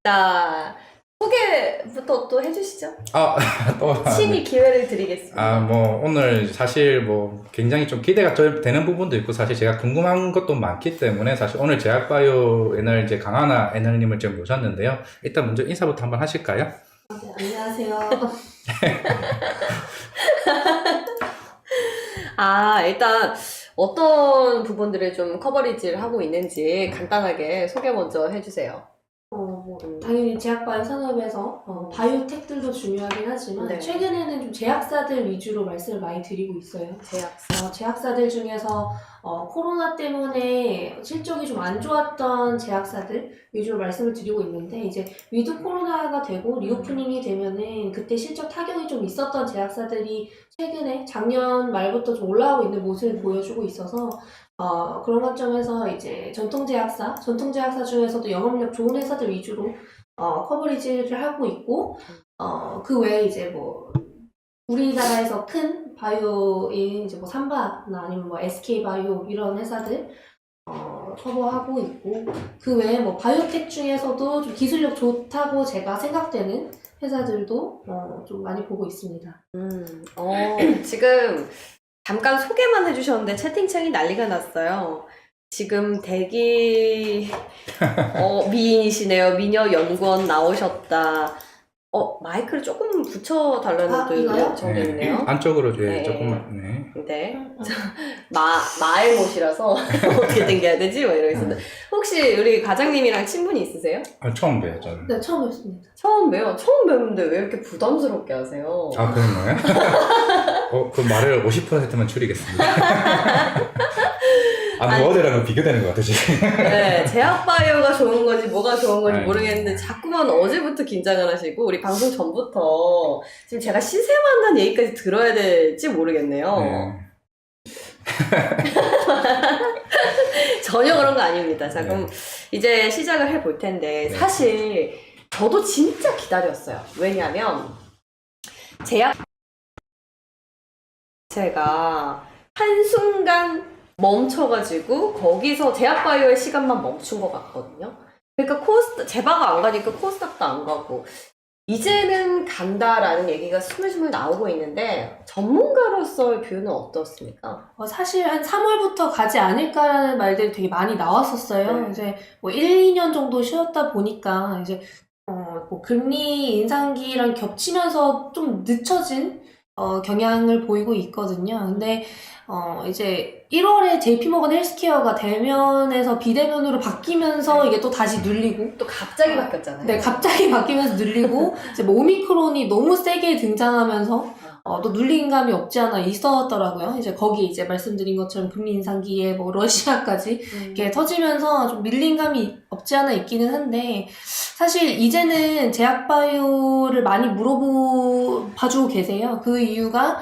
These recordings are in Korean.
자, 소개부터 또 해주시죠. 아, 또. 친히 기회를 드리겠습니다. 뭐, 오늘 사실 뭐, 굉장히 좀 기대가 되는 부분도 있고, 사실 제가 궁금한 것도 많기 때문에, 사실 오늘 제약바이오 애널 이제 강하나 애널님을 지금 모셨는데요. 일단 먼저 인사부터 한번 하실까요? 네, 안녕하세요. 일단 어떤 부분들을 좀 커버리지를 하고 있는지 간단하게 소개 먼저 해주세요. 당연히 제약바이오 산업에서 바이오텍들도 중요하긴 하지만 네. 최근에는 좀 제약사들 위주로 말씀을 많이 드리고 있어요. 제약사들 중에서 코로나 때문에 실적이 좀 안 좋았던 제약사들 위주로 말씀을 드리고 있는데, 이제 위드 코로나가 되고 리오프닝이 되면은 그때 실적 타격이 좀 있었던 제약사들이 최근에 작년 말부터 좀 올라오고 있는 모습을 보여주고 있어서 그런 관점에서 이제 전통제약사 중에서도 영업력 좋은 회사들 위주로 커버리지를 하고 있고, 그 외에 이제 뭐 우리나라에서 큰 바이오인 이제 뭐 삼바나 아니면 뭐 SK바이오 이런 회사들 커버하고 있고, 그 외에 뭐 바이오텍 중에서도 좀 기술력 좋다고 제가 생각되는 회사들도 좀 많이 보고 있습니다. 지금 잠깐 소개만 해주셨는데 채팅창이 난리가 났어요. 지금 대기 미인이시네요. 미녀 연구원 나오셨다. 마이크를 조금 붙여달라는 이거요? 적이 있네요. 안쪽으로 네. 조금만, 네. 네. 마을못이라서 어떻게 땡겨야 되지? 막 이러고 있었는데. 혹시 우리 과장님이랑 친분이 있으세요? 처음 봬요, 저는. 네, 처음 뵙습니다. 처음 뵙는데 왜 이렇게 부담스럽게 하세요? 아, 그런가요? 그 말을 50%만 줄이겠습니다. 뭐어디랑은 비교되는 것 같아, 지금. 네, 제약바이오가 좋은 건지 뭐가 좋은 건지 네. 모르겠는데 자꾸만 어제부터 긴장을 하시고 우리 방송 전부터 지금 제가 시세만한 얘기까지 들어야 될지 모르겠네요. 네. 전혀 그런 거 아닙니다. 자, 네. 그럼 이제 시작을 해볼 텐데, 네. 사실 저도 진짜 기다렸어요. 왜냐면 제가 한순간 멈춰가지고 거기서 제약바이오의 시간만 멈춘 것 같거든요. 그러니까 제바가 안 가니까 코스닥도 안 가고 이제는 간다라는 얘기가 스물스물 나오고 있는데 전문가로서의 뷰는 어떻습니까? 사실 한 3월부터 가지 않을까라는 말들이 되게 많이 나왔었어요. 네. 이제 뭐 1, 2년 정도 쉬었다 보니까 이제 뭐 금리 인상기랑 겹치면서 좀 늦춰진 경향을 보이고 있거든요. 근데 이제 1월에 JP모건 헬스케어가 대면에서 비대면으로 바뀌면서 이게 또 다시 눌리고, 또 갑자기 바뀌었잖아요. 네, 갑자기 바뀌면서 눌리고, 이제 뭐 오미크론이 너무 세게 등장하면서 또 눌린 감이 없지 않아 있었더라고요. 이제 거기 이제 말씀드린 것처럼 금리 인상기에 뭐 러시아까지 이렇게 터지면서 좀 밀린 감이 없지 않아 있기는 한데, 사실 이제는 제약바이오를 많이 봐주고 계세요. 그 이유가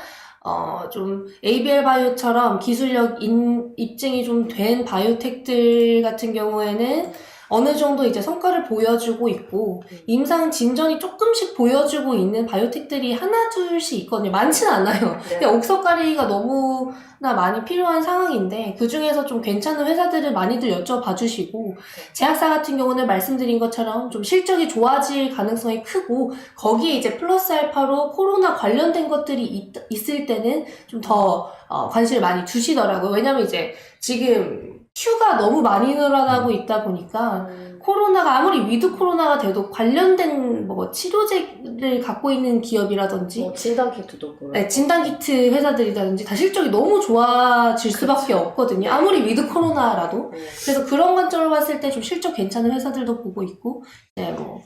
좀 ABL 바이오처럼 기술력 입증이 좀 된 바이오텍들 같은 경우에는 어느 정도 이제 성과를 보여주고 있고, 임상 진전이 조금씩 보여주고 있는 바이오텍들이 하나 둘씩 있거든요. 많지는 않아요. 네. 근데 옥석가리가 너무나 많이 필요한 상황인데, 그 중에서 좀 괜찮은 회사들을 많이들 여쭤봐 주시고, 제약사 같은 경우는 말씀드린 것처럼 좀 실적이 좋아질 가능성이 크고, 거기에 이제 플러스 알파로 코로나 관련된 것들이 있을 때는 좀 더 관심을 많이 주시더라고요. 왜냐면 이제 지금 큐가 너무 많이 늘어나고 있다 보니까 코로나가 아무리 위드 코로나가 돼도 관련된 뭐 치료제를 갖고 있는 기업이라든지 진단키트도 그렇고. 네, 진단키트 회사들이라든지 다 실적이 너무 좋아질 수밖에 없거든요. 아무리 위드 코로나라도. 그래서 그런 관점으로 봤을 때 좀 실적 괜찮은 회사들도 보고 있고, 네, 뭐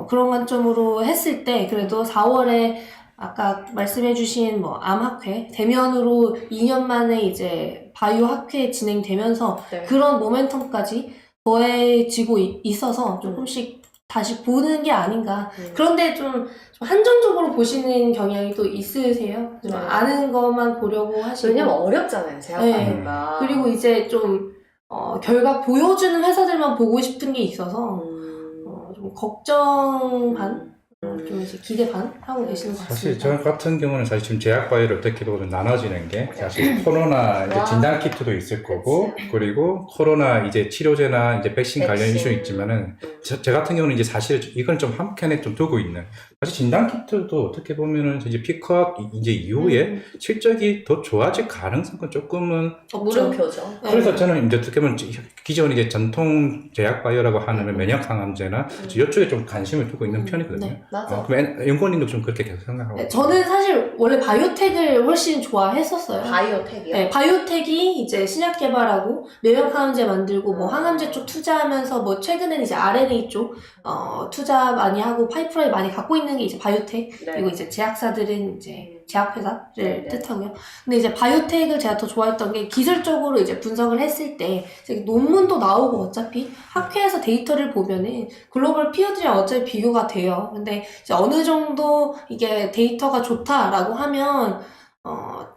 그런 관점으로 했을 때 그래도 4월에 아까 말씀해주신 뭐 암학회 대면으로 2년 만에 이제 바이오 학회 진행되면서 네. 그런 모멘텀까지 더해지고 있어서 조금씩 다시 보는 게 아닌가. 그런데 좀 한정적으로 보시는 경향이 또 있으세요? 좀 네. 아는 것만 보려고 하시고. 왜냐면 어렵잖아요, 제약바이오가. 그리고 이제 좀 결과 보여주는 회사들만 보고 싶은 게 있어서 좀 걱정 반? 좀 이제 기대 반 하고 계시는 것 사실 같습니다. 저 같은 경우는 사실 지금 제약바이오를 어떻게 보면 나눠지는 게 사실 코로나 이제 와. 진단 키트도 있을 거고 그리고 코로나 이제 치료제나 이제 백신 관련 백신. 이슈 있지만은 저 같은 경우는 이제 사실 이건 좀 한켠에 좀 두고 있는 사실 진단 키트도 어떻게 보면은 이제 피크업 이제 이후에 실적이 더 좋아질 가능성은 조금은 물음표죠. 네. 그래서 저는 이제 어떻게 보면 기존 이제 전통 제약바이오라고 하는 면역 항암제나 이쪽에 좀 관심을 두고 있는 편이거든요. 네. 맞아. 그럼 연구원님도 좀 그렇게 계속 생각하고 네, 저는 사실 원래 바이오텍을 훨씬 좋아했었어요. 바이오텍이요? 네, 바이오텍이 이제 신약 개발하고 면역 항암제 만들고 뭐 항암제 쪽 투자하면서 뭐 최근에는 이제 RNA 쪽 투자 많이 하고 파이프라인 많이 갖고 있는 게 이제 바이오텍. 네. 그리고 이제 제약사들은 이제 제약회사를 네. 뜻하고요. 근데 이제 바이오텍을 제가 더 좋아했던 게 기술적으로 이제 분석을 했을 때 이제 논문도 나오고 어차피 학회에서 데이터를 보면은 글로벌 피어들이랑 어차피 비교가 돼요. 근데 이제 어느 정도 이게 데이터가 좋다라고 하면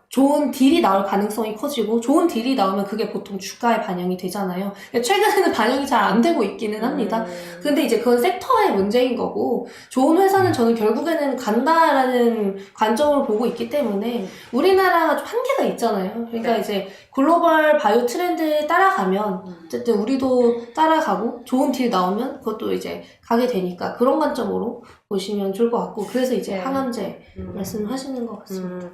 좋은 딜이 나올 가능성이 커지고 좋은 딜이 나오면 그게 보통 주가에 반영이 되잖아요. 최근에는 반영이 잘 안 되고 있기는 합니다. 근데 이제 그건 섹터의 문제인 거고 좋은 회사는 저는 결국에는 간다라는 관점을 보고 있기 때문에 우리나라가 좀 한계가 있잖아요. 그러니까 네. 이제 글로벌 바이오 트렌드에 따라가면 어쨌든 우리도 따라가고 좋은 딜 나오면 그것도 이제 가게 되니까 그런 관점으로 보시면 좋을 것 같고 그래서 이제 네. 항암제 말씀하시는 것 같습니다.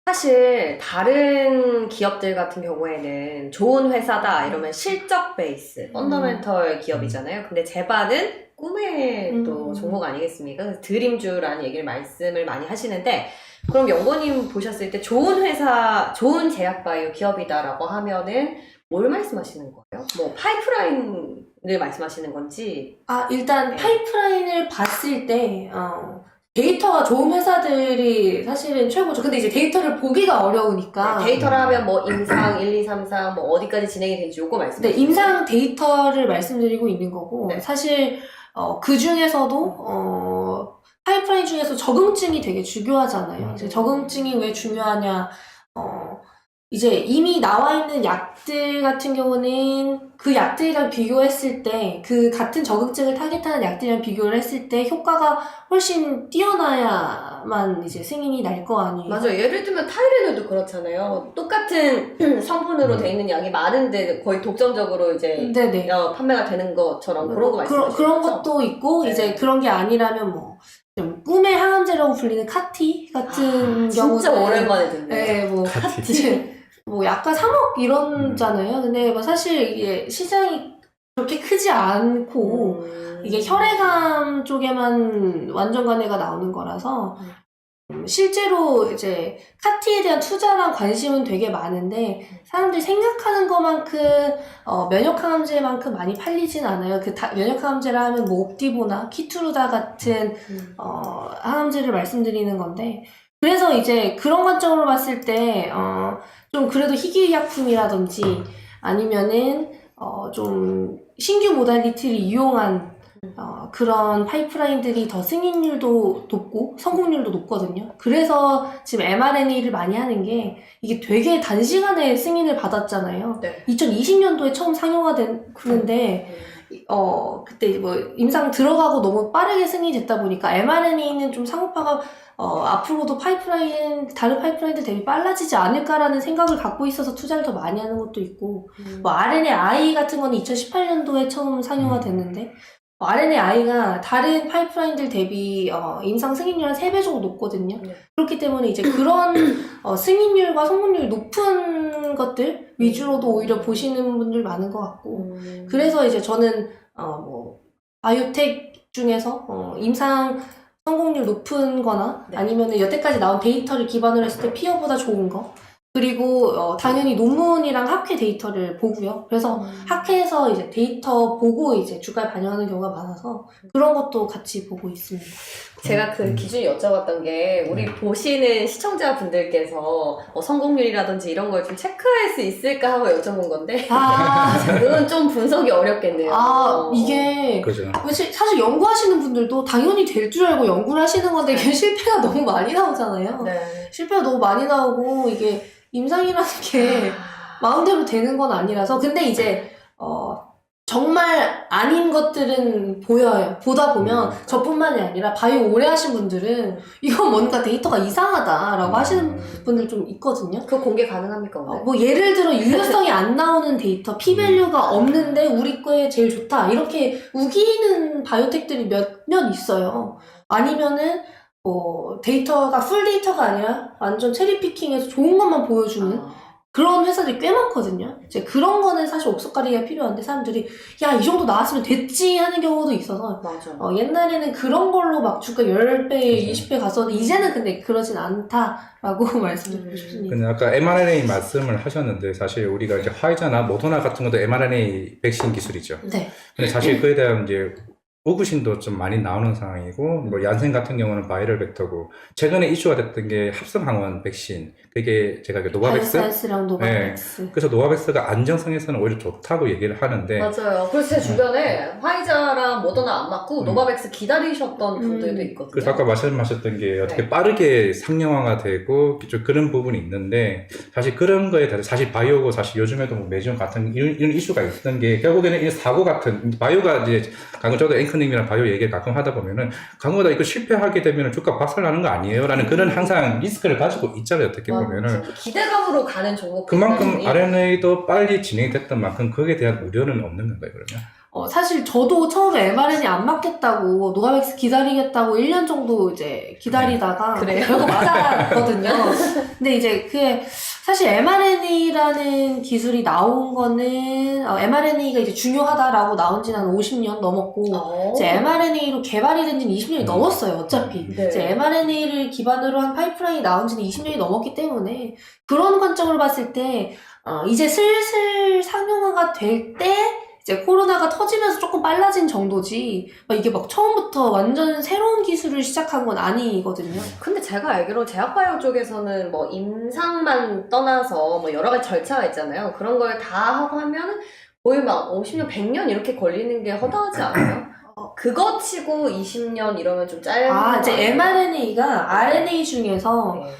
사실 다른 기업들 같은 경우에는 좋은 회사다 이러면 실적 베이스, 펀더멘털 기업이잖아요. 근데 제바는 꿈의 또 종목 아니겠습니까? 그래서 드림주라는 얘기를 말씀을 많이 하시는데 그럼 연구원님 보셨을 때 좋은 회사, 좋은 제약바이오 기업이다라고 하면은 뭘 말씀하시는 거예요? 뭐 파이프라인을 말씀하시는 건지? 일단 네. 파이프라인을 봤을 때 데이터가 좋은 회사들이 사실은 최고죠. 근데 이제 데이터를 보기가 어려우니까. 데이터를 하면 뭐 임상 1, 2, 3, 4 뭐 어디까지 진행이 되는지 요거 네, 말씀해 주세요. 임상 데이터를 말씀드리고 있는 거고 네. 사실 그 중에서도 파이프라인 중에서 적응증이 되게 중요하잖아요. 이제 적응증이 왜 중요하냐? 이제 이미 나와 있는 약들 같은 경우는 그 약들이랑 비교했을 때 그 같은 적응증을 타겟하는 약들이랑 비교를 했을 때 효과가 훨씬 뛰어나야만 이제 승인이 날 거 아니에요. 맞아요. 예를 들면 타이레놀도 그렇잖아요. 똑같은 성분으로 돼 있는 약이 많은데 거의 독점적으로 이제 네네. 판매가 되는 것처럼 그런 거 말씀하시는 그런 거죠? 것도 있고 네. 이제 그런 게 아니라면 뭐 좀 꿈의 항암제라고 불리는 카티 같은 경우는 진짜 오랜만에 듣네요. 네, 뭐 카티. 뭐 약간 3억 이런잖아요. 근데 뭐 사실 이게 시장이 그렇게 크지 않고 이게 혈액암 쪽에만 완전 간해가 나오는 거라서 실제로 이제 카티에 대한 투자랑 관심은 되게 많은데 사람들이 생각하는 것만큼 면역항암제만큼 많이 팔리진 않아요. 면역항암제라 하면 뭐 옵디보나 키투루다 같은 항암제를 말씀드리는 건데 그래서 이제 그런 관점으로 봤을 때 좀 그래도 희귀약품이라든지 아니면은 좀 신규 모달리티를 이용한 그런 파이프라인들이 더 승인율도 높고 성공률도 높거든요. 그래서 지금 mRNA를 많이 하는 게 이게 되게 단시간에 승인을 받았잖아요. 네. 2020년도에 처음 상용화 됐는데 그때 뭐 임상 들어가고 너무 빠르게 승인됐다 보니까 mRNA는 좀 상업화가 앞으로도 다른 파이프라인들 대비 빨라지지 않을까라는 생각을 갖고 있어서 투자를 더 많이 하는 것도 있고, 뭐 RNAi 같은 거는 2018년도에 처음 상용화 됐는데, RNAi가 다른 파이프라인들 대비 임상 승인률 한 3배 정도 높거든요. 네. 그렇기 때문에 이제 그런 승인율과 성공률이 높은 것들 위주로도 오히려 보시는 분들 많은 것 같고, 그래서 이제 저는 뭐 바이오텍 중에서 임상 성공률 높은 거나 네. 아니면은 여태까지 나온 데이터를 기반으로 했을 때 피어보다 좋은 거 그리고 당연히 논문이랑 학회 데이터를 보고요. 그래서 학회에서 이제 데이터 보고 이제 주가에 반영하는 경우가 많아서 그런 것도 같이 보고 있습니다. 제가 그 기준이 여쭤봤던 게 우리 보시는 시청자분들께서 뭐 성공률이라든지 이런 걸 좀 체크할 수 있을까 하고 여쭤본 건데 그건 좀 분석이 어렵겠네요. 이게 그죠. 사실 연구하시는 분들도 당연히 될 줄 알고 연구를 하시는 건데 이게 실패가 너무 많이 나오잖아요. 네. 실패가 너무 많이 나오고 이게 임상이라는 게 마음대로 되는 건 아니라서 근데 이제 정말 아닌 것들은 보여요. 보다 보면 저뿐만이 아니라 바이오 오래 하신 분들은 이건 뭔가 데이터가 이상하다라고 하시는 분들 좀 있거든요. 그거 공개 가능합니까 오늘? 뭐 예를 들어 유효성이 안 나오는 데이터, P밸류가 없는데 우리 거에 제일 좋다 이렇게 우기는 바이오텍들이 몇몇 있어요. 아니면은 뭐 데이터가 풀 데이터가 아니라 완전 체리피킹해서 좋은 것만 보여주는 그런 회사들이 꽤 많거든요. 이제 그런 거는 사실 옥석가리가 필요한데 사람들이 야, 이 정도 나왔으면 됐지 하는 경우도 있어서 맞아. 옛날에는 그런 걸로 막 주가 10배, 20배 갔었는데 이제는 근데 그러진 않다라고 말씀드리고 싶습니다. 근데 아까 mRNA 말씀을 하셨는데 사실 우리가 이제 화이자나 모더나 같은 것도 mRNA 백신 기술이죠. 네. 근데 사실 그에 대한 이제 의구심도 좀 많이 나오는 상황이고, 뭐 얀센 같은 경우는 바이럴 벡터고, 최근에 이슈가 됐던 게 합성 항원 백신, 그게 제가 노바백스, 바이오사이언스랑 노바백스. 그래서 노바백스가 안정성에서는 오히려 좋다고 얘기를 하는데, 맞아요. 그래서 제 주변에 화이자랑 모더나 안 맞고 노바백스 기다리셨던 분들도 있거든요. 그래서 아까 말씀하셨던 게 어떻게 네. 빠르게 상용화가 되고 좀 그런 부분이 있는데, 사실 그런 거에 대해서 사실 바이오고 사실 요즘에도 뭐 매주온 같은 이런 이슈가 있던 게 결국에는 이 사고 같은 바이오가 이제 가끔 저도 앵커님이랑 바이오 얘기를 가끔 하다 보면은 강호다 이거 실패하게 되면 주가 박살나는 거 아니에요? 라는 그런 항상 리스크를 가지고 있잖아요. 어떻게 보면은. 기대감으로 가는 종목. 그만큼 RNA도 빨리 진행이 됐던 만큼 거기에 대한 우려는 없는 건가요, 그러면? 사실 저도 처음에 mRNA 안 맞겠다고 노바백스 기다리겠다고 1년 정도 이제 기다리다가 그래요? 결국 맞았거든요. 근데 이제 그게 사실 mRNA라는 기술이 나온 거는 mRNA가 이제 중요하다라고 나온 지는 한 50년 넘었고 이제 mRNA로 개발이 된 지는 20년이 넘었어요. 어차피 네. 이제 mRNA를 기반으로 한 파이프라인이 나온 지는 20년이 넘었기 때문에 그런 관점으로 봤을 때 이제 슬슬 상용화가 될 때 이제 코로나가 터지면서 조금 빨라진 정도지 막 이게 막 처음부터 완전 새로운 기술을 시작한 건 아니거든요. 근데 제가 알기로 제약바이오 쪽에서는 뭐 임상만 떠나서 뭐 여러 가지 절차가 있잖아요. 그런 걸 다 하고 하면 거의 막 50년, 100년 이렇게 걸리는 게 허다하지 않아요? 그거 치고 20년 이러면 좀 짧은 이제 mRNA가 RNA 중에서 네.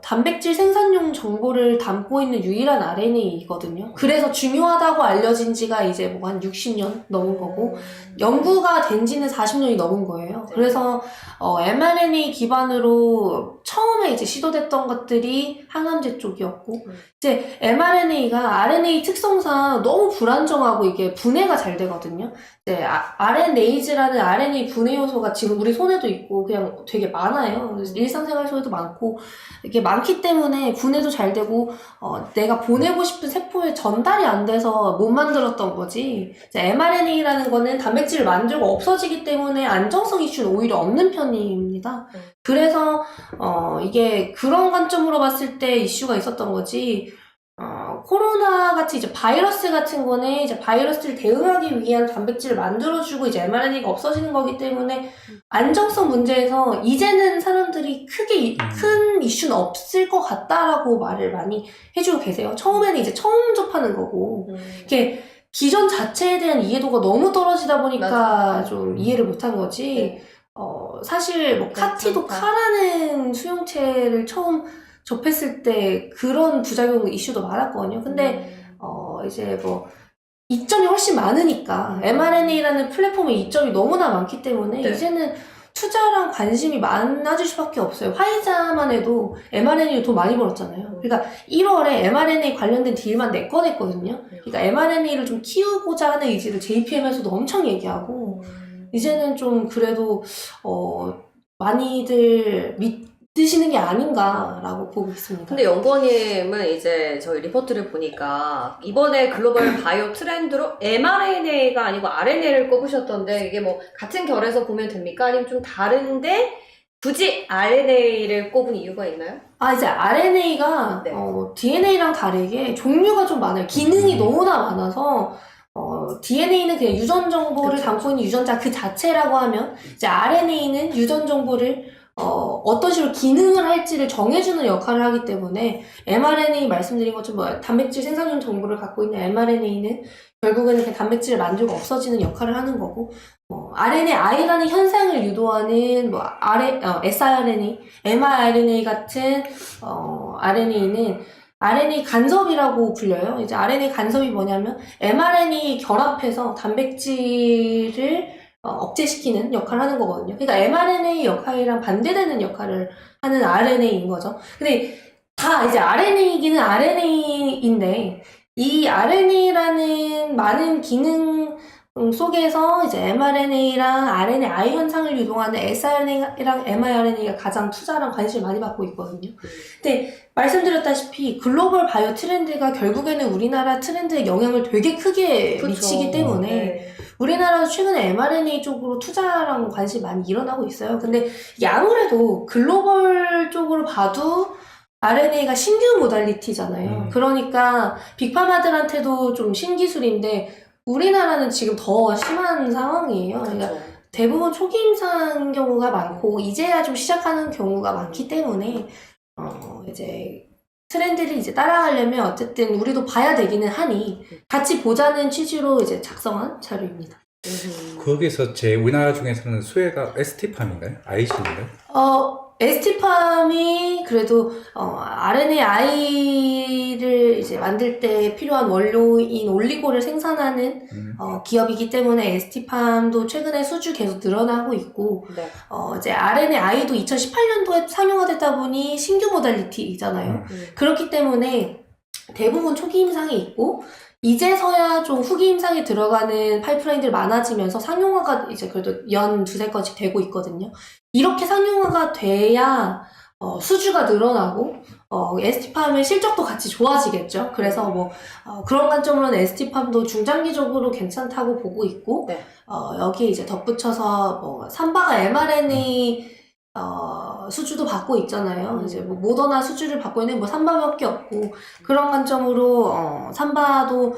단백질 생산용 정보를 담고 있는 유일한 RNA이거든요. 그래서 중요하다고 알려진 지가 이제 뭐 한 60년 넘은 거고, 연구가 된 지는 40년이 넘은 거예요. 네. 그래서 mRNA 기반으로 처음에 이제 시도됐던 것들이 항암제 쪽이었고, 이제 mRNA가 RNA 특성상 너무 불안정하고 이게 분해가 잘 되거든요. 이제 RNase라는 RNA 분해 요소가 지금 우리 손에도 있고 그냥 되게 많아요. 일상생활 속에도 많고 이게 많기 때문에 분해도 잘 되고 내가 보내고 싶은 세포에 전달이 안 돼서 못 만들었던 거지. 이제 mRNA라는 거는 단백질을 만들고 없어지기 때문에 안정성 이슈는 오히려 없는 편입니다. 그래서 이게 그런 관점으로 봤을 때 이슈가 있었던 거지. 코로나 같이 이제 바이러스 같은 거는 이제 바이러스를 대응하기 위한 단백질을 만들어주고 이제 mRNA가 없어지는 거기 때문에 안정성 문제에서 이제는 사람들이 크게 큰 이슈는 없을 것 같다라고 말을 많이 해주고 계세요. 처음에는 이제 처음 접하는 거고 이게 기존 자체에 대한 이해도가 너무 떨어지다 보니까 맞아. 좀 이해를 못한 거지. 네. 사실 뭐 카티도 괜찮다. 카라는 수용체를 처음 접했을 때 그런 부작용 이슈도 많았거든요. 근데 이제 뭐 이점이 훨씬 많으니까 mRNA라는 플랫폼의 이점이 너무나 많기 때문에 네. 이제는 투자랑 관심이 많아질 수밖에 없어요. 화이자만 해도 mRNA를 돈 많이 벌었잖아요. 그러니까 1월에 mRNA 관련된 딜만 4건 했거든요. 그러니까 mRNA를 좀 키우고자 하는 의지를 JPM에서도 엄청 얘기하고 이제는 좀 그래도 많이들 믿으시는 게 아닌가라고 보고 있습니다. 근데 연구원님은 이제 저희 리포트를 보니까 이번에 글로벌 바이오 트렌드로 mRNA가 아니고 RNA를 꼽으셨던데 이게 뭐 같은 결에서 보면 됩니까? 아니면 좀 다른데 굳이 RNA를 꼽은 이유가 있나요? 이제 RNA가 네. DNA랑 다르게 종류가 좀 많아요. 기능이 너무나 많아서 DNA는 그냥 유전 정보를 그쵸. 담고 있는 유전자 그 자체라고 하면 이제 RNA는 유전 정보를 어떤 식으로 기능을 할지를 정해주는 역할을 하기 때문에 mRNA 말씀드린 것처럼 단백질 생산용 정보를 갖고 있는 mRNA는 결국에는 그냥 단백질을 만들고 없어지는 역할을 하는 거고 RNA라는 현상을 유도하는 siRNA, mRNA 같은 RNA는 RNA 간섭이라고 불려요. 이제 RNA 간섭이 뭐냐면 mRNA 결합해서 단백질을 억제시키는 역할을 하는 거거든요. 그러니까 mRNA 역할이랑 반대되는 역할을 하는 RNA인 거죠. 근데 다 이제 RNA이기는 RNA인데 이 RNA라는 많은 기능 속에서 이제 mRNA랑 RNAi 현상을 유동하는 siRNA랑 mRNA가 가장 투자랑 관심을 많이 받고 있거든요. 근데 말씀드렸다시피 글로벌 바이오 트렌드가 결국에는 우리나라 트렌드에 영향을 되게 크게 그쵸. 미치기 때문에 네. 우리나라도 최근에 mRNA 쪽으로 투자랑 관심이 많이 일어나고 있어요. 근데 이게 아무래도 글로벌 쪽으로 봐도 RNA가 신규 모달리티잖아요. 그러니까 빅파마들한테도 좀 신기술인데 우리나라는 지금 더 심한 상황이에요. 그러니까 그렇죠. 대부분 초기 임상 경우가 많고 이제야 좀 시작하는 경우가 많기 때문에 이제 트렌드를 이제 따라가려면 어쨌든 우리도 봐야 되기는 하니 같이 보자는 취지로 이제 작성한 자료입니다. 거기서 우리나라 중에서는 수혜가 ST팜인가요? 아이신인가요? ST팜이 그래도 RNAi를 이제 만들 때 필요한 원료인 올리고를 생산하는 기업이기 때문에 ST팜도 최근에 수주 계속 늘어나고 있고 네. 이제 RNAi도 2018년도에 상용화 됐다 보니 신규 모달리티잖아요. 그렇기 때문에 대부분 초기 임상이 있고 이제서야 좀 후기 임상이 들어가는 파이프라인들이 많아지면서 상용화가 이제 그래도 연 두세 건씩 되고 있거든요. 이렇게 상용화가 돼야 수주가 늘어나고 ST팜의 실적도 같이 좋아지겠죠. 그래서 뭐 그런 관점으로는 ST팜도 중장기적으로 괜찮다고 보고 있고 네. 여기에 이제 덧붙여서 뭐 삼바가 mRNA 수주도 받고 있잖아요. 이제 뭐 모더나 수주를 받고 있는 뭐 삼바밖에 없고 그런 관점으로 삼바도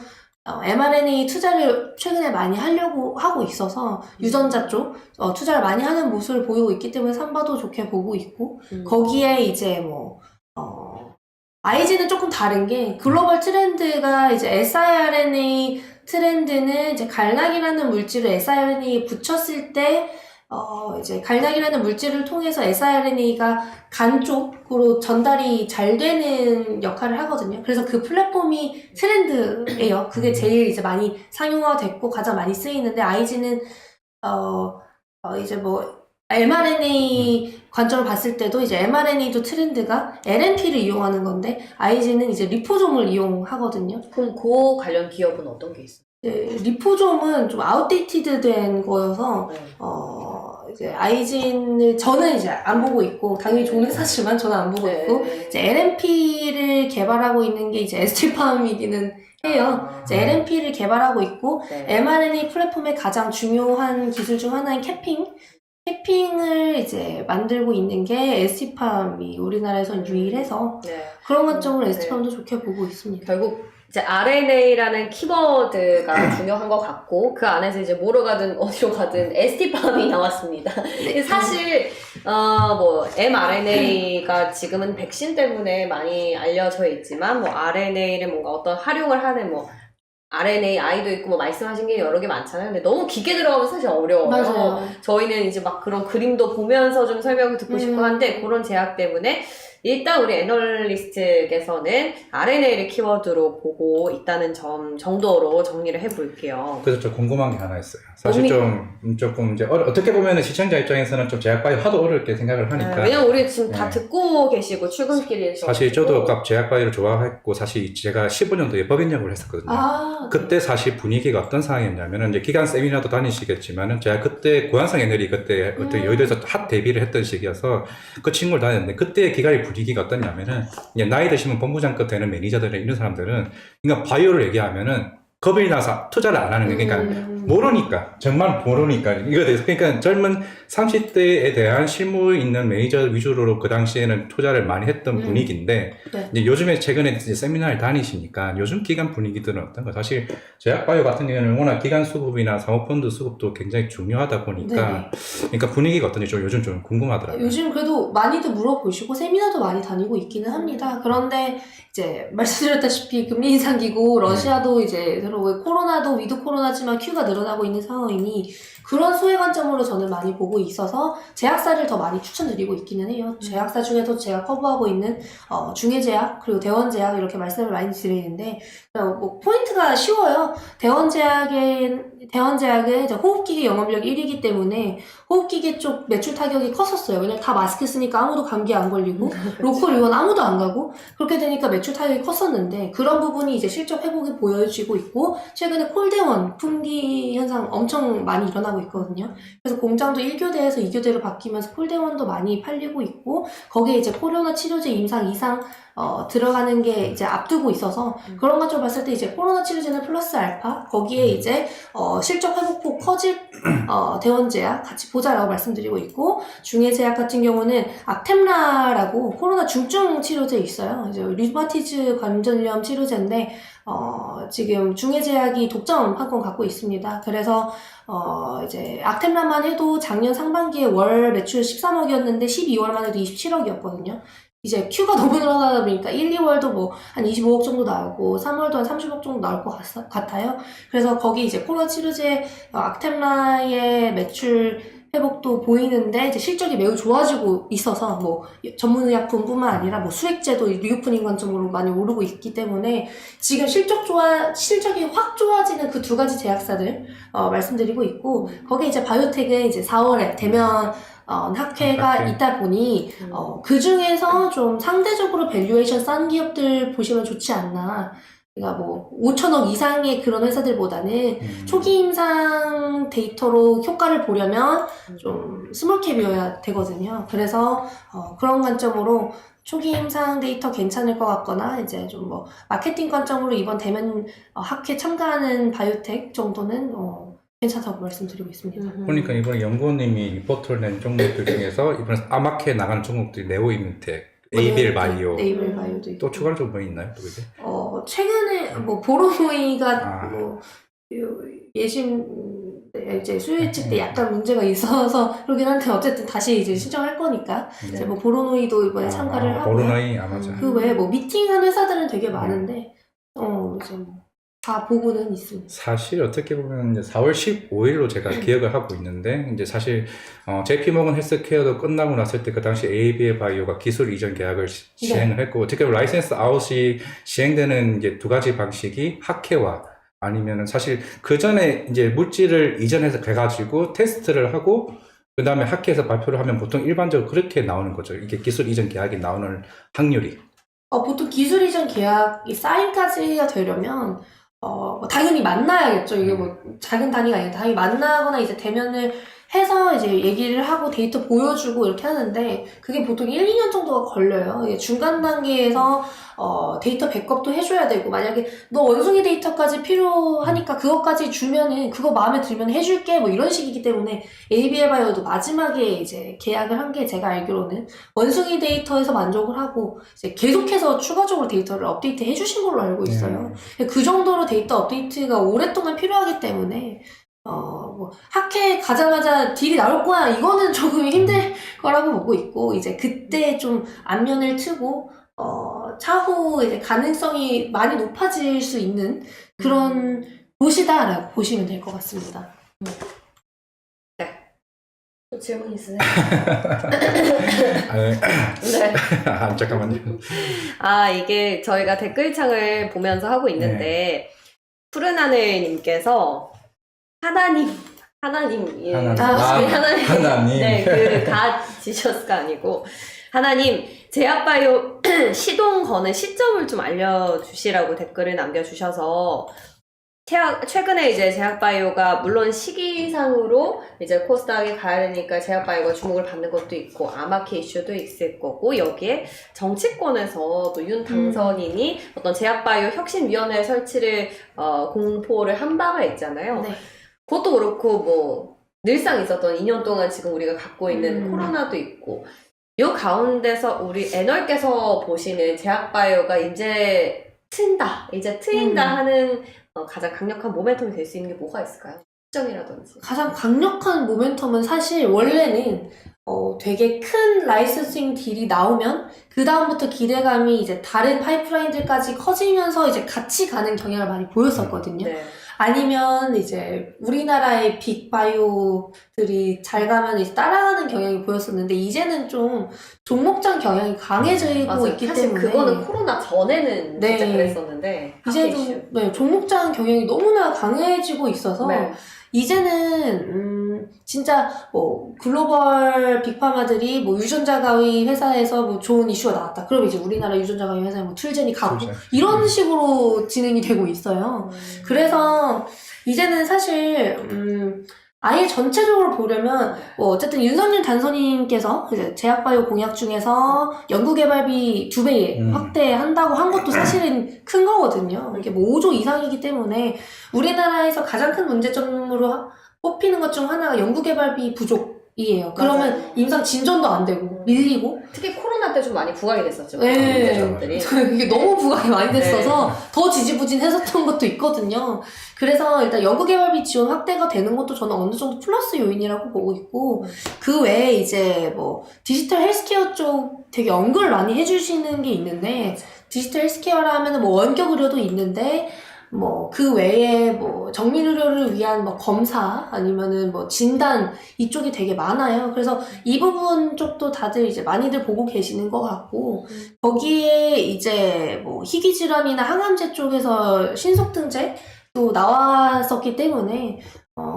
mRNA 투자를 최근에 많이 하려고 하고 있어서 유전자 쪽 투자를 많이 하는 모습을 보이고 있기 때문에 삼바도 좋게 보고 있고 거기에 이제 뭐 IG는 조금 다른 게 글로벌 트렌드가 이제 siRNA 트렌드는 이제 갈락이라는 물질을 siRNA에 붙였을 때 이제 갈락이라는 물질을 통해서 siRNA가 간 쪽으로 전달이 잘 되는 역할을 하거든요. 그래서 그 플랫폼이 트렌드예요. 그게 제일 이제 많이 상용화됐고 가장 많이 쓰이는데 IG는 이제 뭐 mRNA 관점을 봤을 때도 이제 mRNA도 트렌드가 LNP를 이용하는 건데 IG는 이제 리포솜을 이용하거든요. 그럼 그 관련 기업은 어떤 게 있어요? 리포솜은 좀 아웃데이티드 된 거여서 네. 이제 아이진을 저는 이제 안 보고 있고 당연히 좋은 회사지만 저는 안 보고 있고 이제 LNP를 개발하고 있는 게 이제 ST팜이기는 해요. 이제 LNP를 개발하고 있고 네. mRNA 플랫폼의 가장 중요한 기술 중 하나인 캐핑을 이제 만들고 있는 게 ST팜이 우리나라에선 유일해서 네. 그런 관점으로 네. ST팜도 좋게 보고 있습니다. 결국 이제 RNA라는 키워드가 중요한 것 같고 그 안에서 이제 뭐로 가든 어디로 가든 ST팜이 나왔습니다. 근데 사실 뭐 mRNA가 지금은 백신 때문에 많이 알려져 있지만 뭐 RNA를 뭔가 어떤 활용을 하는 뭐 RNAi도 있고 뭐 말씀하신 게 여러 개 많잖아요. 근데 너무 깊게 들어가면 사실 어려워요. 맞아요. 저희는 이제 막 그런 그림도 보면서 좀 설명을 듣고 싶고 한데 그런 제약 때문에 일단 우리 애널리스트께서는 RNA를 키워드로 보고 있다는 점 정도로 정리를 해볼게요. 그래서 좀 궁금한 게 하나 있어요. 사실 조금 이제 어떻게 보면은 시청자 입장에서는 좀 제약바이오 하도 어렵게 생각을 하니까. 왜냐면 우리 지금 다 듣고 계시고 출근길에 사실 저도 아까 제약바이오를 좋아했고 사실 제가 15년도에 법인연구를 했었거든요. 그때 사실 분위기가 어떤 상황이었냐면은 이제 기간 세미나도 다니시겠지만은 제가 그때 고환상 애널이 그때 어떻게 여의도에서 핫 데뷔를 했던 시기여서 그 친구를 다녔는데 그때 기간의 분위기가 어떠냐면은 이제 나이 드시면 본부장급 되는 매니저들 이런 사람들은 그러니까 바이오를 얘기하면은 겁이 나서 투자를 안 하는 거예요. 그러니까 모르니까 정말 모르니까 이거 대해서 그러니까 젊은 30대에 대한 실무 있는 매니저 위주로 그 당시에는 투자를 많이 했던 분위기인데 네. 이제 요즘에 최근에 이제 세미나를 다니시니까 요즘 기관 분위기들은 어떤가? 사실 제약바이오 같은 경우는 워낙 기관 수급이나 사모펀드 수급도 굉장히 중요하다 보니까 그러니까 분위기가 어떤지 좀 요즘 좀 궁금하더라고요. 요즘 그래도 많이들 물어보시고 세미나도 많이 다니고 있기는 합니다. 그런데 이제 말씀드렸다시피 금리 인상기고 러시아도 이제 새로 코로나도 위드 코로나지만 Q가 늘어나고 있는 상황이니 그런 수혜 관점으로 저는 많이 보고 있어서 제약사를 더 많이 추천드리고 있기는 해요. 제약사 중에서 제가 커버하고 있는 중해제약 그리고 대원제약 이렇게 말씀을 많이 드리는데 뭐 포인트가 쉬워요. 대원제약은 이제 호흡기계 영업력 1위이기 때문에 호흡기계 쪽 매출 타격이 컸었어요. 왜냐면 다 마스크 쓰니까 아무도 감기 안 걸리고 로컬 의원 아무도 안 가고 그렇게 되니까 매출 타격이 컸었는데 그런 부분이 이제 실적 회복이 보여지고 있고 최근에 콜대원 품귀 현상 엄청 많이 일어나고 있거든요. 그래서 공장도 1교대에서 2교대로 바뀌면서 콜대원도 많이 팔리고 있고 거기에 이제 코로나 치료제 임상 이상 들어가는 게 이제 앞두고 있어서 그런 것좀 봤을 때 이제 코로나 치료제는 플러스 알파 거기에 이제 실적 회복폭 커질 대원제약 같이 보자라고 말씀드리고 있고 중해제약 같은 경우는 악템라라고 코로나 중증 치료제 있어요. 이제 류마티즈 관절염 치료제인데 지금 중해제약이 독점 판권 갖고 있습니다. 그래서 이제 악템라만 해도 작년 상반기에 월 매출 13억이었는데 12월만 해도 27억이었거든요. 이제 큐가 너무 늘어나다 보니까 1, 2월도 뭐 한 25억 정도 나오고 3월도 한 30억 정도 나올 것 같아요. 그래서 거기 이제 코로나 치료제 악템라의 매출 회복도 보이는데 이제 실적이 매우 좋아지고 있어서 뭐 전문의약품뿐만 아니라 뭐 수액제도 리오프닝 관점으로 많이 오르고 있기 때문에 지금 실적이 확 좋아지는 그 두 가지 제약사들 말씀드리고 있고 거기에 이제 바이오텍은 이제 4월에 대면 학회가 있다 보니 그 중에서 좀 상대적으로 밸류에이션 싼 기업들 보시면 좋지 않나. 그러니까 뭐 5천억 이상의 그런 회사들보다는 초기 임상 데이터로 효과를 보려면 좀 스몰캡이어야 되거든요. 그래서 그런 관점으로 초기 임상 데이터 괜찮을 것 같거나 이제 좀 뭐 마케팅 관점으로 이번 대면 학회 참가하는 바이오텍 정도는 괜찮다고 말씀드리고 있습니다. 그러니까 이번에 연구원님이 리포트를 낸 종목들 중에서 이번에 아마케에 나가는 종목들이 네오이문텍, 에이빌 바이오, 에이빌 바이오도 있고 또 추가로 뭐 있나요? 또 이제? 최근에 뭐 보로모이가 뭐 예심 이제 수요 예측 때 약간 문제가 있어서 그러긴 한데 어쨌든 다시 이제 신청할 거니까 이제 뭐 보로노이도 이번에 참가를 하고 보로노이 맞아. 그 외에 뭐 미팅한 회사들은 되게 많은데 이제 뭐 다 보고는 있습니다. 사실 어떻게 보면 이제 4월 15일로 제가 기억을 하고 있는데 이제 사실 JP모건 헬스케어도 끝나고 났을 때 그 당시 ABA 바이오가 기술 이전 계약을 시행을 했고 어떻게 보면 라이센스 아웃이 시행되는 이제 두 가지 방식이 학회와 아니면은 사실 그 전에 이제 물질을 이전해서 해가지고 테스트를 하고 그 다음에 학회에서 발표를 하면 보통 일반적으로 그렇게 나오는 거죠. 이게 기술 이전 계약이 나오는 확률이. 보통 기술 이전 계약이 사인까지 되려면 당연히 만나야겠죠. 이게 뭐 작은 단위가 아니라 당연히 만나거나 이제 대면을 해서 이제 얘기를 하고 데이터 보여주고 이렇게 하는데 그게 보통 1, 2년 정도가 걸려요. 이게 중간 단계에서 데이터 백업도 해줘야 되고 만약에 너 원숭이 데이터까지 필요하니까 그것까지 주면은 그거 마음에 들면 해줄게 뭐 이런 식이기 때문에 ABL 바이오도 마지막에 이제 계약을 한 게 제가 알기로는 원숭이 데이터에서 만족을 하고 이제 계속해서 추가적으로 데이터를 업데이트 해주신 걸로 알고 있어요. 그 정도로 데이터 업데이트가 오랫동안 필요하기 때문에 뭐 학회 가자마자 딜이 나올 거야 이거는 조금 힘들 거라고 보고 있고 이제 그때 좀 안면을 트고 차후 이제 가능성이 많이 높아질 수 있는 그런 곳이다라고 보시면 될 것 같습니다. 네. 또 질문 있으세요? 네. 잠깐만요. 이게 저희가 댓글창을 보면서 하고 있는데 푸른 하늘님께서 하나님. 하나님. 네, 가 지셔스가 아니고 하나님 제약바이오 시동 거는 시점을 좀 알려주시라고 댓글을 남겨주셔서 최근에 이제 제약바이오가 물론 시기상으로 이제 코스닥에 가야 되니까 제약바이오가 주목을 받는 것도 있고 아마케 이슈도 있을 거고 여기에 정치권에서 또 윤 당선인이 어떤 제약바이오 혁신위원회 설치를 공포를 한 바가 있잖아요. 네. 그것도 그렇고 뭐 늘상 있었던 2년 동안 지금 우리가 갖고 있는 코로나도 있고 요 가운데서 우리 애널께서 보시는 제약바이오가 이제 트인다 하는 가장 강력한 모멘텀이 될 수 있는 게 뭐가 있을까요? 시점이라든지. 가장 강력한 모멘텀은 사실 원래는 되게 큰 라이선싱 딜이 나오면 그 다음부터 기대감이 이제 다른 파이프라인들까지 커지면서 이제 같이 가는 경향을 많이 보였었거든요. 네. 아니면 이제 우리나라의 빅바이오들이 잘 가면 이제 따라가는 경향이 보였었는데 이제는 좀 종목장 경향이 강해지고 맞아요. 있기 사실 때문에 그거는 코로나 전에는 네. 진짜 그랬었는데 이제 이슈. 좀 네, 종목장 경향이 너무나 강해지고 있어서 네. 이제는 진짜 뭐 글로벌 빅파마들이 뭐 유전자 가위 회사에서 뭐 좋은 이슈가 나왔다. 그럼 이제 우리나라 유전자 가위 회사에 뭐 툴젠이 가고 툴젠. 이런 식으로 진행이 되고 있어요. 그래서 이제는 사실 아예 전체적으로 보려면 뭐 어쨌든 윤석열 단서님께서 이제 제약바이오 공약 중에서 연구개발비 2배 확대한다고 한 것도 사실은 큰 거거든요. 이게 뭐 5조 이상이기 때문에 우리나라에서 가장 큰 문제점으로 뽑히는 것 중 하나가 연구개발비 부족이에요. 그러면 맞아요. 임상 진전도 안 되고 밀리고 특히 코로나 때 좀 많이 부각이 됐었죠. 네. 문제점들이. 이게 너무 부각이 많이 됐어서 더 지지부진했었던 것도 있거든요. 그래서 일단 연구개발비 지원 확대가 되는 것도 저는 어느 정도 플러스 요인이라고 보고 있고 그 외에 이제 뭐 디지털 헬스케어 쪽 되게 언급을 많이 해주시는 게 있는데 디지털 헬스케어라 하면은 뭐 원격 의료도 있는데 뭐 그 외에 뭐 정밀 의료를 위한 뭐 검사 아니면은 뭐 진단 이쪽이 되게 많아요. 그래서 이 부분 쪽도 다들 이제 많이들 보고 계시는 것 같고 거기에 이제 뭐 희귀 질환이나 항암제 쪽에서 신속 등재도 나왔었기 때문에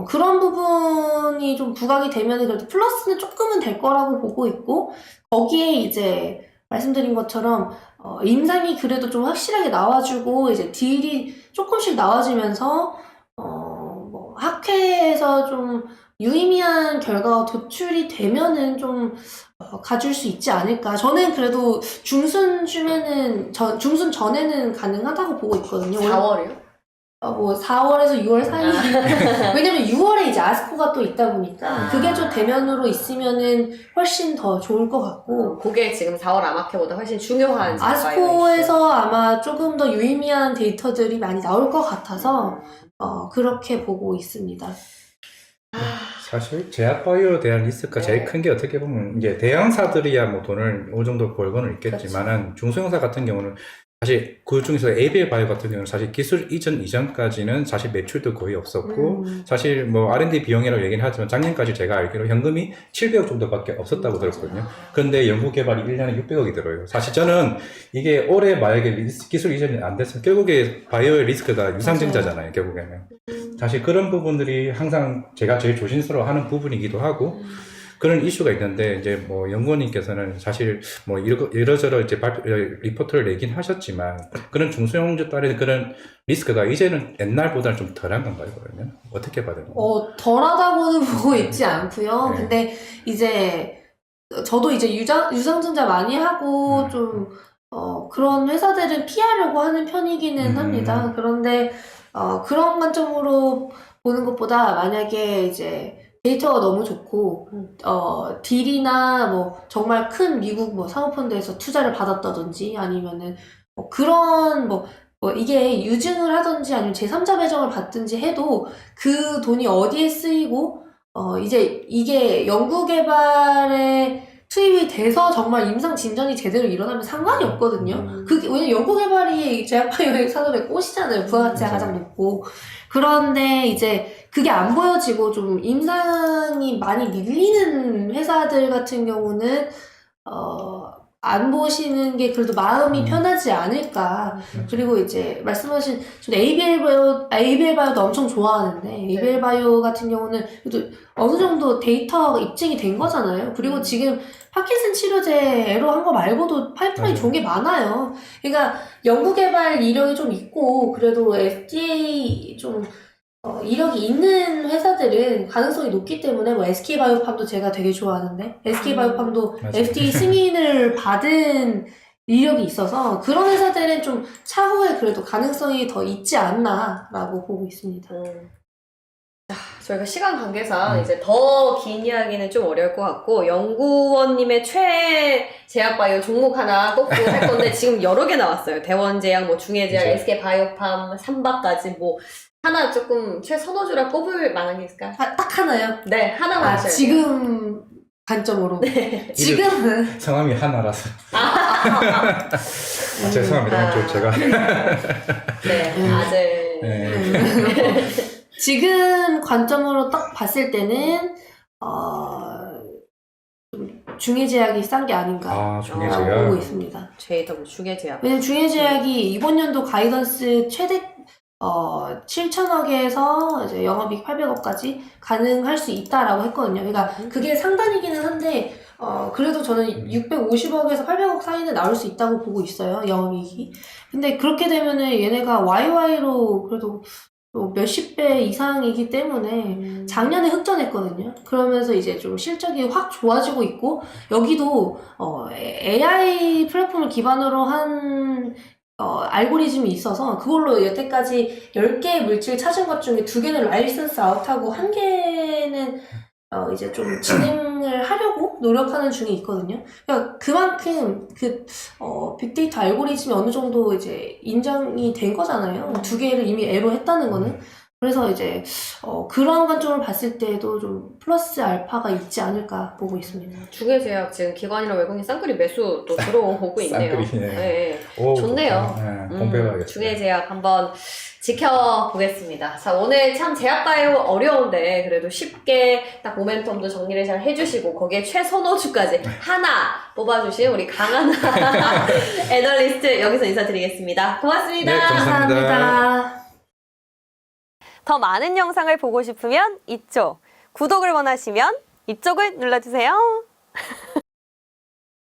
그런 부분이 좀 부각이 되면 그래도 플러스는 조금은 될 거라고 보고 있고 거기에 이제 말씀드린 것처럼 임상이 그래도 좀 확실하게 나와주고 이제 딜이 조금씩 나와지면서 뭐 학회에서 좀 유의미한 결과가 도출이 되면은 좀 가줄 수 있지 않을까. 저는 그래도 중순 전에는 가능하다고 보고 있거든요. 4월이요? 뭐 4월에서 6월 사이. 왜냐면 6월에 이제 아스코가 또 있다 보니까 그게 좀 대면으로 있으면은 훨씬 더 좋을 것 같고. 그게 지금 4월 아마케보다 훨씬 중요한 아스코에서 아마 조금 더 유의미한 데이터들이 많이 나올 것 같아서 그렇게 보고 있습니다. 사실 제약바이오에 대한 리스크가 제일 큰 게 어떻게 보면 이제 대형사들이야 뭐 돈을 어느 정도 벌고는 있겠지만은 중소형사 같은 경우는 사실 그 중에서 ABL 바이오 같은 경우는 사실 기술 이전까지는 사실 매출도 거의 없었고 사실 뭐 R&D 비용이라고 얘기는 하지만 작년까지 제가 알기로 현금이 700억 정도밖에 없었다고 들었거든요. 그런데 연구개발이 1년에 600억이 들어요. 사실 저는 이게 올해 만약에 기술 이전이 안 됐으면 결국에 바이오의 리스크가 유상증자잖아요. 결국에는. 사실 그런 부분들이 항상 제가 제일 조심스러워하는 부분이기도 하고 그런 이슈가 있는데 이제 뭐 연구원님께서는 사실 뭐 이러저러 이제 리포트를 내긴 하셨지만 그런 중소형주 딸의 그런 리스크가 이제는 옛날보다는 좀 덜한 건가요, 그러면? 어떻게 봐야 되나요? 덜하다고는 보고 있지 않고요. 네. 근데 이제 저도 이제 유상증자 많이 하고 좀 그런 회사들은 피하려고 하는 편이기는 합니다. 그런데 그런 관점으로 보는 것보다 만약에 이제 데이터가 너무 좋고 딜이나 뭐 정말 큰 미국 뭐 사모펀드에서 투자를 받았다든지 아니면은 뭐 그런 뭐 이게 유증을 하든지 아니면 제3자 배정을 받든지 해도 그 돈이 어디에 쓰이고 이제 이게 연구개발에 투입이 돼서 정말 임상 진전이 제대로 일어나면 상관이 없거든요. 그게 왜냐면 연구개발이 제약바이오 산업의 꽃이잖아요. 부가가치가 가장 높고. 그런데 이제 그게 안 보여지고 좀 임상이 많이 밀리는 회사들 같은 경우는 안 보시는 게 그래도 마음이 편하지 않을까. 그리고 이제 말씀하신 저는 ABL 바이오도 엄청 좋아하는데 ABL 바이오 같은 경우는 그래도 어느 정도 데이터가 입증이 된 거잖아요. 그리고 지금 파킨슨 치료제로 한 거 말고도 파이프라인 좋은 게 많아요. 그러니까 연구개발 이력이 좀 있고 그래도 FDA 좀 이력이 있는 회사들은 가능성이 높기 때문에 뭐 SK바이오팜도 제가 되게 좋아하는데 SK바이오팜도 맞아요. FDA 승인을 받은 이력이 있어서 그런 회사들은 좀 차후에 그래도 가능성이 더 있지 않나라고 보고 있습니다. 저희가 시간 관계상 이제 더 긴 이야기는 좀 어려울 것 같고 연구원님의 최애 제약바이오 종목 하나 꼽고 할 건데 지금 여러 개 나왔어요. 대원제약, 뭐 중해제약, 네. SK바이오팜, 삼바까지 뭐 하나 조금 최선호주라 꼽을 만한 게 있을까요? 딱 하나요? 네, 하나만 하셔야 돼요. 지금 관점으로. 지금은 성함이 하나라서. 죄송합니다. 좀 제가. 네, 아들 네. 네. 지금 관점으로 딱 봤을 때는 좀 중해제약이 싼 게 아닌가 아, 중에 아, 보고 제가 있습니다. JW 중해제약. 왜냐면 중해제약이 이번 연도 가이던스 최대 7천억에서 이제 영업이익 800억까지 가능할 수 있다라고 했거든요. 그러니까 그게 상단이기는 한데 그래도 저는 650억에서 800억 사이는 나올 수 있다고 보고 있어요. 영업이익이. 근데 그렇게 되면은 얘네가 YY로 그래도 또 몇십 배 이상이기 때문에 작년에 흑전했거든요. 그러면서 이제 좀 실적이 확 좋아지고 있고 여기도 AI 플랫폼을 기반으로 한 알고리즘이 있어서 그걸로 여태까지 10개의 물질 찾은 것 중에 2개는 라이선스 아웃하고 1개는 이제 좀 진행을 하려고 노력하는 중에 있거든요. 그러니까 그만큼 빅데이터 알고리즘이 어느 정도 이제 인정이 된 거잖아요. 2개를 이미 애로 했다는 거는. 그래서 이제 그런 관점을 봤을 때도 좀 플러스 알파가 있지 않을까 보고 있습니다. 중해제약 지금 기관이랑 외국인 쌍끌이 매수 또 들어오고 있네요. 쌍끌이네. 네. 오, 좋네요. 좋다. 네, 공부해봐야겠어요. 중해제약 한번 지켜보겠습니다. 자, 오늘 참 제약바이오 어려운데 그래도 쉽게 딱 모멘텀도 정리를 잘 해주시고 거기에 최선호주까지 하나 뽑아주신 우리 강하나 애널리스트 여기서 인사드리겠습니다. 고맙습니다. 네, 감사합니다. 감사합니다. 더 많은 영상을 보고 싶으면 이쪽, 구독을 원하시면 이쪽을 눌러주세요.